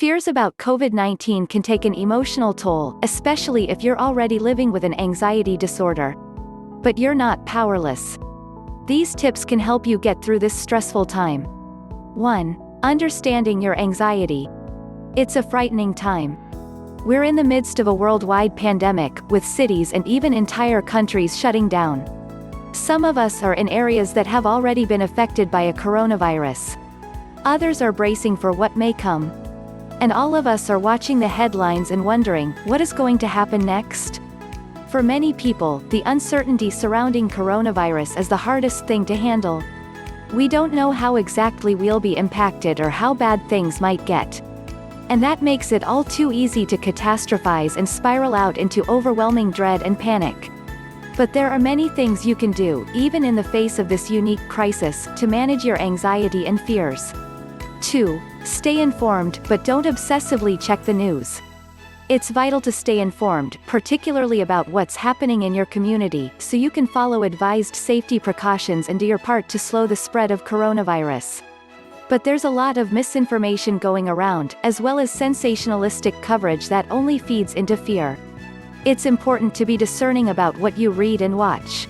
Fears about COVID-19 can take an emotional toll, especially if you're already living with an anxiety disorder. But you're not powerless. These tips can help you get through this stressful time. 1. Understanding your anxiety. It's a frightening time. We're in the midst of a worldwide pandemic, with cities and even entire countries shutting down. Some of us are in areas that have already been affected by a coronavirus. Others are bracing for what may come. And all of us are watching the headlines and wondering, what is going to happen next? For many people, the uncertainty surrounding coronavirus is the hardest thing to handle. We don't know how exactly we'll be impacted or how bad things might get. And that makes it all too easy to catastrophize and spiral out into overwhelming dread and panic. But there are many things you can do, even in the face of this unique crisis, to manage your anxiety and fears. 2. Stay informed, but don't obsessively check the news. It's vital to stay informed, particularly about what's happening in your community, so you can follow advised safety precautions and do your part to slow the spread of coronavirus. But there's a lot of misinformation going around, as well as sensationalistic coverage that only feeds into fear. It's important to be discerning about what you read and watch.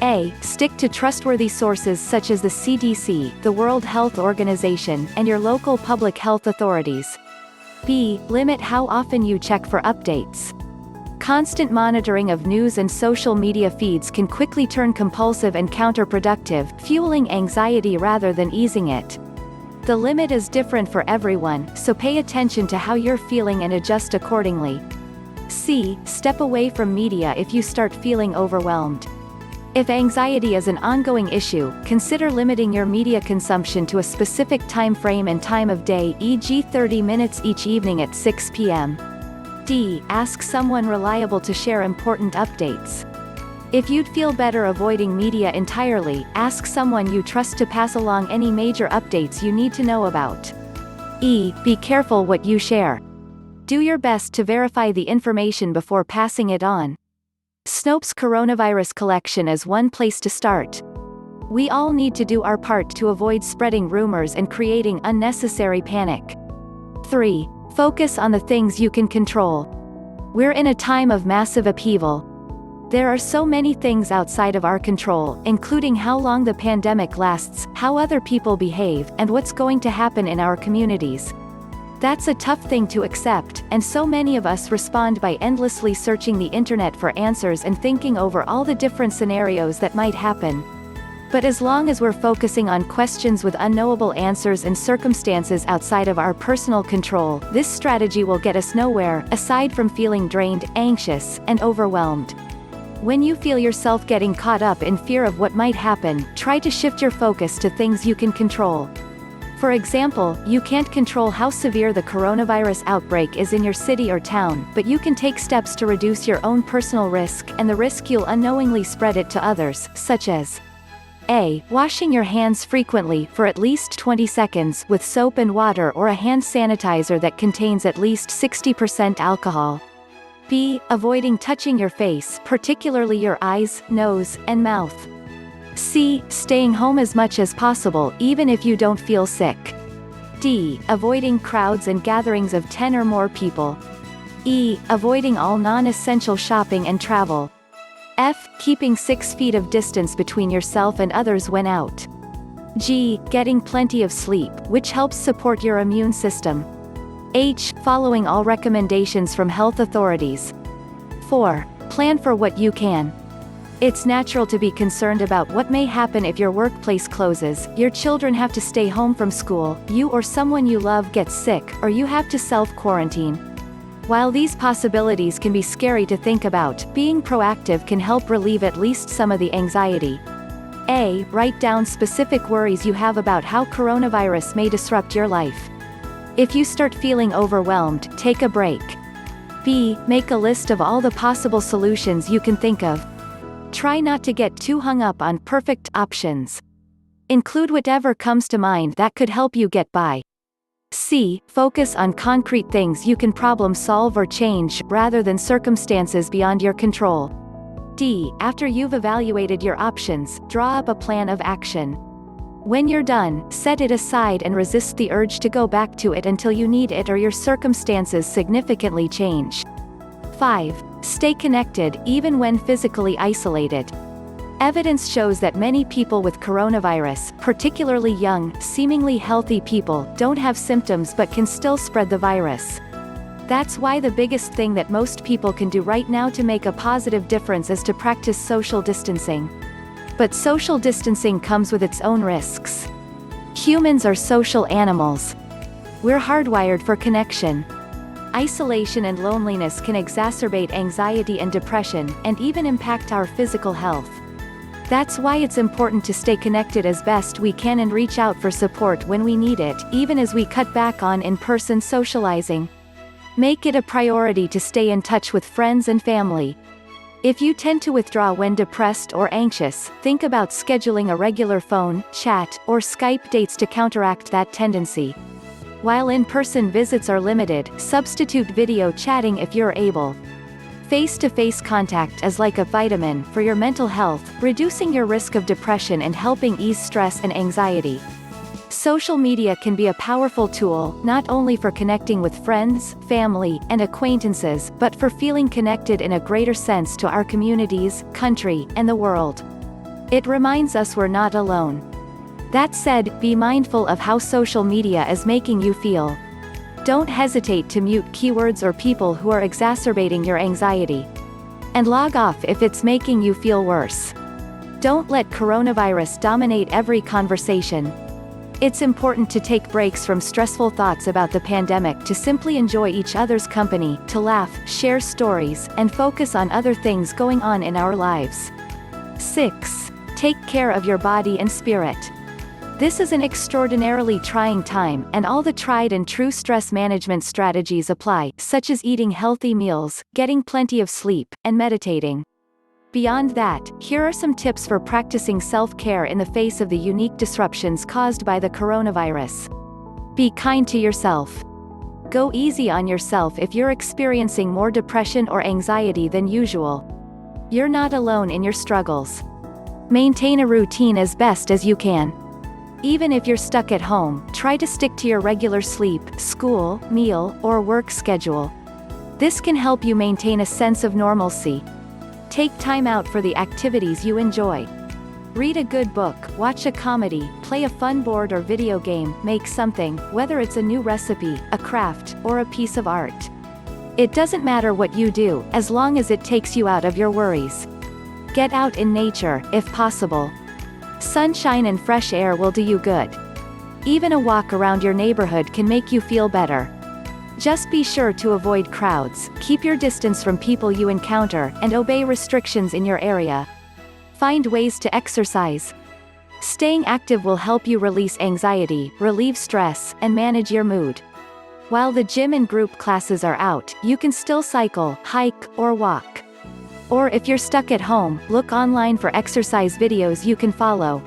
A. Stick to trustworthy sources such as the CDC, the World Health Organization, and your local public health authorities. B. Limit how often you check for updates. Constant monitoring of news and social media feeds can quickly turn compulsive and counterproductive, fueling anxiety rather than easing it. The limit is different for everyone, so pay attention to how you're feeling and adjust accordingly. C. Step away from media if you start feeling overwhelmed. If anxiety is an ongoing issue, consider limiting your media consumption to a specific time frame and time of day, e.g. 30 minutes each evening at 6 p.m. D. Ask someone reliable to share important updates. If you'd feel better avoiding media entirely, ask someone you trust to pass along any major updates you need to know about. E. Be careful what you share. Do your best to verify the information before passing it on. Snopes Coronavirus Collection is one place to start. We all need to do our part to avoid spreading rumors and creating unnecessary panic. 3. Focus on the things you can control. We're in a time of massive upheaval. There are so many things outside of our control, including how long the pandemic lasts, how other people behave, and what's going to happen in our communities. That's a tough thing to accept, and so many of us respond by endlessly searching the internet for answers and thinking over all the different scenarios that might happen. But as long as we're focusing on questions with unknowable answers and circumstances outside of our personal control, this strategy will get us nowhere, aside from feeling drained, anxious, and overwhelmed. When you feel yourself getting caught up in fear of what might happen, try to shift your focus to things you can control. For example, you can't control how severe the coronavirus outbreak is in your city or town, but you can take steps to reduce your own personal risk and the risk you'll unknowingly spread it to others, such as A. Washing your hands frequently, for at least 20 seconds, with soap and water or a hand sanitizer that contains at least 60% alcohol. B. Avoiding touching your face, particularly your eyes, nose, and mouth. C. Staying home as much as possible, even if you don't feel sick. D. Avoiding crowds and gatherings of 10 or more people. E. Avoiding all non-essential shopping and travel. F. Keeping 6 feet of distance between yourself and others when out. G. Getting plenty of sleep, which helps support your immune system. H. Following all recommendations from health authorities. 4. Plan for what you can. It's natural to be concerned about what may happen if your workplace closes, your children have to stay home from school, you or someone you love gets sick, or you have to self-quarantine. While these possibilities can be scary to think about, being proactive can help relieve at least some of the anxiety. A. Write down specific worries you have about how coronavirus may disrupt your life. If you start feeling overwhelmed, take a break. B. Make a list of all the possible solutions you can think of. Try not to get too hung up on perfect options. Include whatever comes to mind that could help you get by. C. Focus on concrete things you can problem solve or change, rather than circumstances beyond your control. D. After you've evaluated your options, draw up a plan of action. When you're done, set it aside and resist the urge to go back to it until you need it or your circumstances significantly change. 5. Stay connected, even when physically isolated. Evidence shows that many people with coronavirus, particularly young, seemingly healthy people, don't have symptoms but can still spread the virus. That's why the biggest thing that most people can do right now to make a positive difference is to practice social distancing. But social distancing comes with its own risks. Humans are social animals. We're hardwired for connection. Isolation and loneliness can exacerbate anxiety and depression, and even impact our physical health. That's why it's important to stay connected as best we can and reach out for support when we need it, even as we cut back on in-person socializing. Make it a priority to stay in touch with friends and family. If you tend to withdraw when depressed or anxious, think about scheduling a regular phone, chat, or Skype dates to counteract that tendency. While in-person visits are limited, substitute video chatting if you're able. Face-to-face contact is like a vitamin for your mental health, reducing your risk of depression and helping ease stress and anxiety. Social media can be a powerful tool, not only for connecting with friends, family, and acquaintances, but for feeling connected in a greater sense to our communities, country, and the world. It reminds us we're not alone. That said, be mindful of how social media is making you feel. Don't hesitate to mute keywords or people who are exacerbating your anxiety. And log off if it's making you feel worse. Don't let coronavirus dominate every conversation. It's important to take breaks from stressful thoughts about the pandemic to simply enjoy each other's company, to laugh, share stories, and focus on other things going on in our lives. 6. Take care of your body and spirit. This is an extraordinarily trying time, and all the tried and true stress management strategies apply, such as eating healthy meals, getting plenty of sleep, and meditating. Beyond that, here are some tips for practicing self-care in the face of the unique disruptions caused by the coronavirus. Be kind to yourself. Go easy on yourself if you're experiencing more depression or anxiety than usual. You're not alone in your struggles. Maintain a routine as best as you can. Even if you're stuck at home, try to stick to your regular sleep, school, meal, or work schedule. This can help you maintain a sense of normalcy. Take time out for the activities you enjoy. Read a good book, watch a comedy, play a fun board or video game, make something, whether it's a new recipe, a craft, or a piece of art. It doesn't matter what you do, as long as it takes you out of your worries. Get out in nature, if possible. Sunshine and fresh air will do you good. Even a walk around your neighborhood can make you feel better. Just be sure to avoid crowds, keep your distance from people you encounter, and obey restrictions in your area. Find ways to exercise. Staying active will help you release anxiety, relieve stress, and manage your mood. While the gym and group classes are out, you can still cycle, hike, or walk. Or if you're stuck at home, look online for exercise videos you can follow.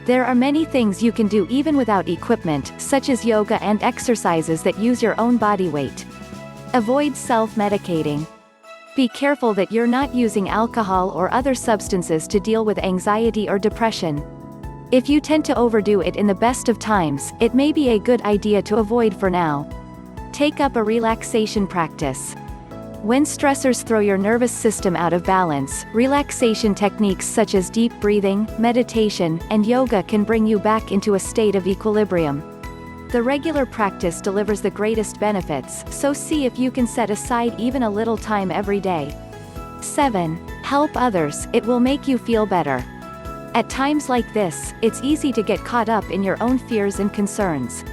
There are many things you can do even without equipment, such as yoga and exercises that use your own body weight. Avoid self-medicating. Be careful that you're not using alcohol or other substances to deal with anxiety or depression. If you tend to overdo it in the best of times, it may be a good idea to avoid for now. Take up a relaxation practice. When stressors throw your nervous system out of balance, relaxation techniques such as deep breathing, meditation, and yoga can bring you back into a state of equilibrium. The regular practice delivers the greatest benefits, so see if you can set aside even a little time every day. 7. Help others, it will make you feel better. At times like this, it's easy to get caught up in your own fears and concerns.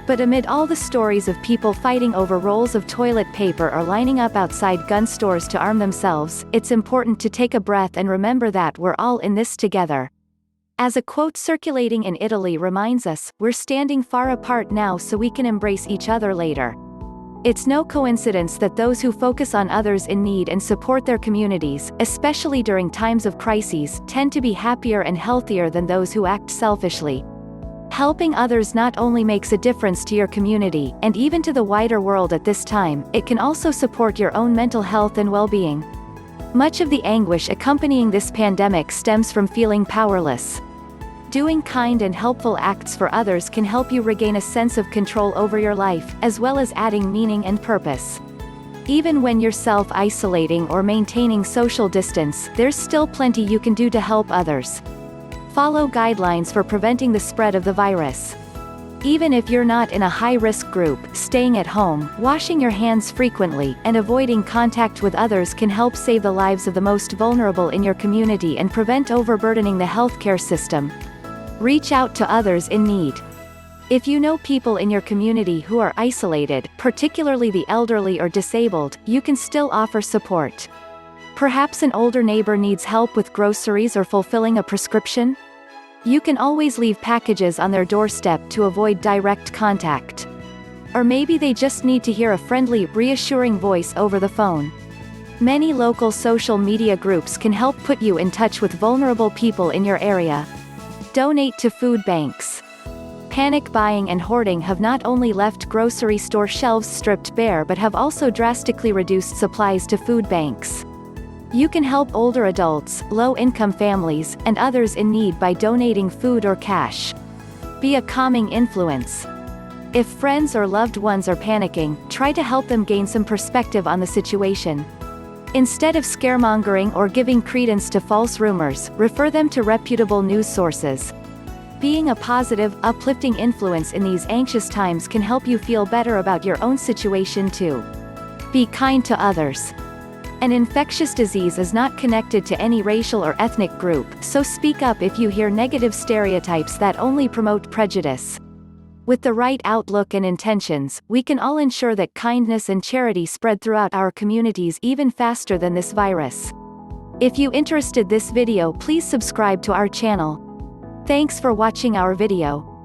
But amid all the stories of people fighting over rolls of toilet paper or lining up outside gun stores to arm themselves, it's important to take a breath and remember that we're all in this together. As a quote circulating in Italy reminds us, we're standing far apart now so we can embrace each other later. It's no coincidence that those who focus on others in need and support their communities, especially during times of crises, tend to be happier and healthier than those who act selfishly. Helping others not only makes a difference to your community, and even to the wider world at this time, it can also support your own mental health and well-being. Much of the anguish accompanying this pandemic stems from feeling powerless. Doing kind and helpful acts for others can help you regain a sense of control over your life, as well as adding meaning and purpose. Even when you're self-isolating or maintaining social distance, there's still plenty you can do to help others. Follow guidelines for preventing the spread of the virus. Even if you're not in a high-risk group, staying at home, washing your hands frequently, and avoiding contact with others can help save the lives of the most vulnerable in your community and prevent overburdening the healthcare system. Reach out to others in need. If you know people in your community who are isolated, particularly the elderly or disabled, you can still offer support. Perhaps an older neighbor needs help with groceries or fulfilling a prescription? You can always leave packages on their doorstep to avoid direct contact. Or maybe they just need to hear a friendly, reassuring voice over the phone. Many local social media groups can help put you in touch with vulnerable people in your area. Donate to food banks. Panic buying and hoarding have not only left grocery store shelves stripped bare but have also drastically reduced supplies to food banks. You can help older adults, low-income families, and others in need by donating food or cash. Be a calming influence. If friends or loved ones are panicking, try to help them gain some perspective on the situation. Instead of scaremongering or giving credence to false rumors, refer them to reputable news sources. Being a positive, uplifting influence in these anxious times can help you feel better about your own situation too. Be kind to others. An infectious disease is not connected to any racial or ethnic group, so speak up if you hear negative stereotypes that only promote prejudice. With the right outlook and intentions, we can all ensure that kindness and charity spread throughout our communities even faster than this virus. If you interested this video, please subscribe to our channel. Thanks for watching our video.